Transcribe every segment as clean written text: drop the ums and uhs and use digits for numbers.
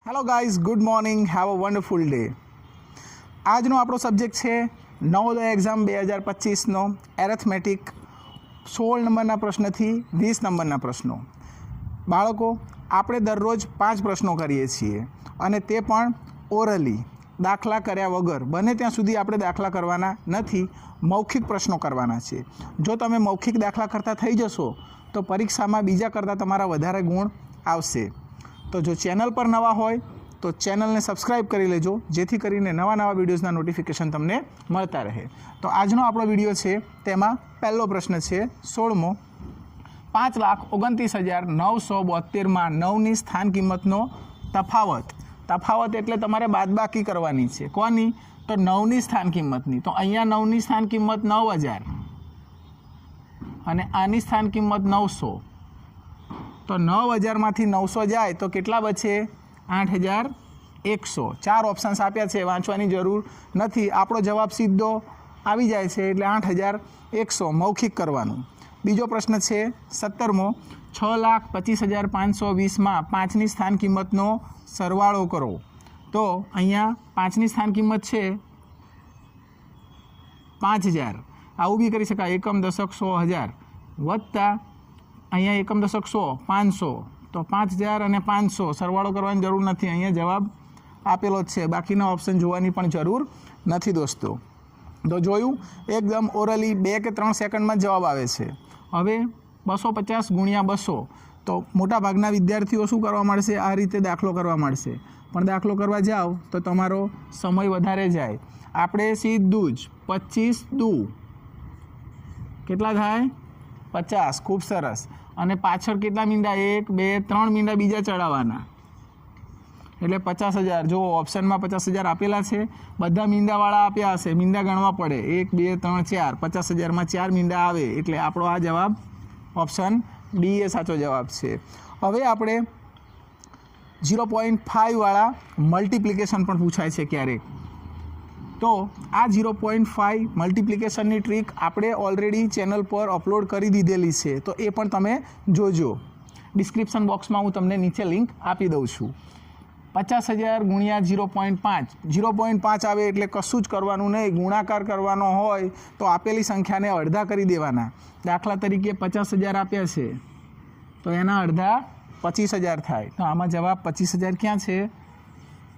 Hello guys, good morning, have a wonderful day. આજનો આપણો subject છે નવોદય એક્ઝામ 2025નો એરેથમેટિક 16 નંબરના પ્રશ્નથી 20 નંબરના પ્રશ્નો. બાળકો, આપણે દરરોજ 5 પ્રશ્નો કરીએ છીએ અને તે પણ ઓરલી, દાખલા કર્યા વગર. બને ત્યાં સુધી આપણે દાખલા કરવાના નથી, મૌખિક પ્રશ્નો કરવાના છે. જો તમે મૌખિક દાખલા કરતા થઈ જશો તો પરીક્ષામાં બીજા કરતાં તમારા વધારે ગુણ આવશે. તો જો ચેનલ પર નવા હોય તો ચેનલને સબસ્ક્રાઈબ કરી લેજો, જેથી કરીને નવા વિડીયોઝના નોટિફિકેશન તમને મળતા રહે. તો આજનો આપણો વિડીયો છે તેમાં પહેલો પ્રશ્ન છે 16મો. 5,29,972માં 9ની સ્થાન કિંમતનો તફાવત. તફાવત એટલે તમારે બાદબાકી કરવાની છે. કોની? તો 9ની સ્થાન કિંમતની. તો અહીંયા 9ની સ્થાન કિંમત 9,000 અને આની સ્થાન કિંમત 900. તો 9,000માંથી 900 જાય તો કેટલા બચે? 8,100. 4 ઓપ્શન્સ આપ્યા છે, વાંચવાની જરૂર નથી. આપણો જવાબ સીધો આવી જાય છે એટલે 8,100 મૌખિક કરવાનું. બીજો પ્રશ્ન છે 17મો. 6,25,520માં 5ની સ્થાન કિંમતનો સરવાળો કરો. તો અહીંયા 5ની સ્થાન કિંમત છે 5,000. આવું બી કરી શકાય, એકમ દશક 100,000 વત્તા અહીંયા એકમ દશક 100 500. તો 5,000 અને 500 સરવાળો કરવાની જરૂર નથી, અહીંયા જવાબ આપેલો જ છે. બાકીના ઓપ્શન જોવાની પણ જરૂર નથી દોસ્તો. તો જોયું, એકદમ ઓરલી 2 કે 3 સેકન્ડમાં જવાબ આવે છે. હવે 250 ગુણ્યા 200. તો મોટાભાગના વિદ્યાર્થીઓ શું કરવા મળશે? આ રીતે દાખલો કરવા મળશે. પણ દાખલો કરવા જાઓ તો તમારો સમય વધારે જાય. આપણે સીધું જ 25 દુ કેટલા થાય? 50. ખૂબ સરસ. અને પાછળ કેટલા મીંડા? 1 2 3 મીંડા બીજા ચડાવવાના, એટલે 50,000. જો ઓપ્શનમાં 50,000 આપેલા છે, બધા મીંડાવાળા આપ્યા હશે, મીંડા ગણવા પડે. 1 2 3 4. 50,000માં 4 મીંડા આવે એટલે આપણો આ જવાબ ઓપ્શન ડી એ સાચો જવાબ છે. હવે આપણે 0.5 વાળા મલ્ટિપ્લિકેશન પણ પૂછાય છે ક્યારેક. તો આ 0.5 મલ્ટિપ્લિકેશનની ટ્રીક આપણે ઓલરેડી ચેનલ પર અપલોડ કરી દીધેલી છે, તો એ પણ તમે જોજો. ડિસ્ક્રિપ્શન બોક્સમાં હું તમને નીચે લિંક આપી દઉં છું. 50,000 ગુણ્યા 0.5. 0.5 આવે એટલે કશું જ કરવાનું નહીં, ગુણાકાર કરવાનો હોય તો આપેલી સંખ્યાને અડધા કરી દેવાના. દાખલા તરીકે 50,000 આપ્યા છે તો એના અડધા 25,000 થાય. તો આમાં જવાબ 25,000 ક્યાં છે?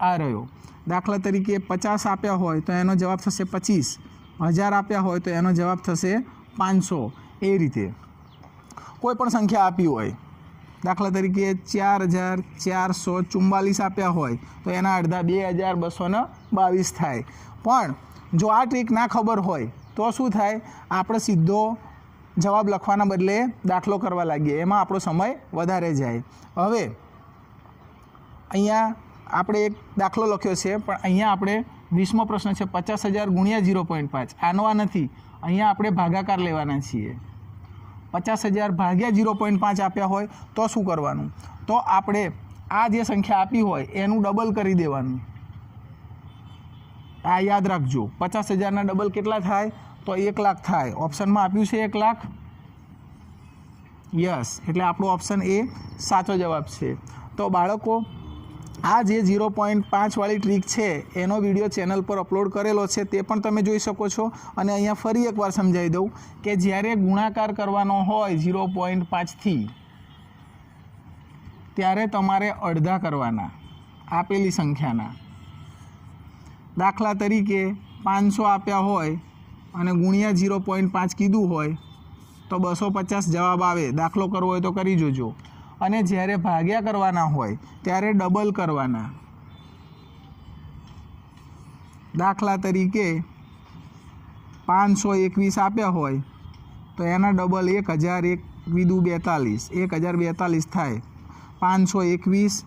આ રહ્યો. દાખલા તરીકે 50 આપ્યા હોય તો એનો જવાબ થશે 25. 1,000 આપ્યા હોય તો એનો જવાબ થશે 500. એ રીતે કોઈ પણ સંખ્યા આપી હોય, દાખલા તરીકે 4,444 આપ્યા હોય તો એના અડધા 2,222 થાય. પણ જો આ ટ્રીક ના ખબર હોય તો શું થાય? આપણે સીધો જવાબ લખવાના બદલે દાખલો કરવા લાગીએ, એમાં આપણો સમય વધારે જાય. હવે અહીંયા આપણે એક દાખલો લખ્યો છે, પણ અહીંયા આપણે 20મો પ્રશ્ન છે 50,000 ગુણ્યા 0.5. આનો આ નથી, અહીંયા આપણે ભાગાકાર લેવાના છીએ. 50,000 ભાગ્યા 0.5 આપ્યા હોય તો શું કરવાનું? તો આપણે આ જે સંખ્યા આપી હોય એનું ડબલ કરી દેવાનું. આ યાદ રાખજો. 50,000ના ડબલ કેટલા થાય? તો 1 લાખ થાય. ઓપ્શનમાં આપ્યું છે 1 લાખ. યસ, એટલે આપણો ઓપ્શન એ સાચો જવાબ છે. તો બાળકો, આ જે 0.5 વાળી ટ્રીક છે એનો વિડીયો ચેનલ પર અપલોડ કરેલો છે, તે પણ તમે જોઈ શકો છો. અને અહીંયા ફરી એકવાર સમજાવી દઉં કે જ્યારે ગુણાકાર કરવાનો હોય 0.5થી ત્યારે તમારે અડધા કરવાના આપેલી સંખ્યાના. દાખલા તરીકે 500 આપ્યા હોય અને ગુણ્યા 0.5 કીધું હોય તો 250 જવાબ આવે. દાખલો કરવો હોય તો કરી જોજો. અને જ્યારે ભાગ્યા કરવાના હોય ત્યારે ડબલ કરવાના. દાખલા તરીકે 521 આપ્યા હોય તો એના ડબલ 1,001 વિદુ 42. 1,042 થાય. 521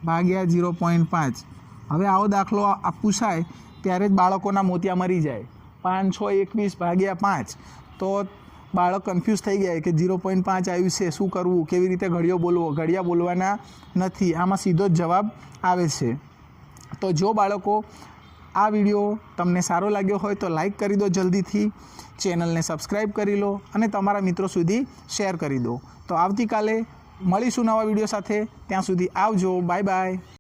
ભાગ્યા 0.5. હવે આવો દાખલો પૂછાય ત્યારે જ બાળકોના મોતિયા મરી જાય. 521 ભાગ્યા 5. તો બાળક કન્ફ્યુઝ થઈ ગયા કે 0.5 આવ્યું છે, શું કરવું, કેવી રીતે ઘડિયો બોલવો? ઘડિયા બોલવાના નથી, આમાં સીધો જ જવાબ આવે છે. તો જો બાળકો આ વિડીયો તમને સારો લાગ્યો હોય તો લાઈક કરી દો જલ્દીથી, ચેનલને સબસ્ક્રાઈબ કરી લો અને તમારા મિત્રો સુધી શેર કરી દો. તો આવતીકાલે મળીશું નવા વિડીયો સાથે. ત્યાં સુધી આવજો. Bye bye.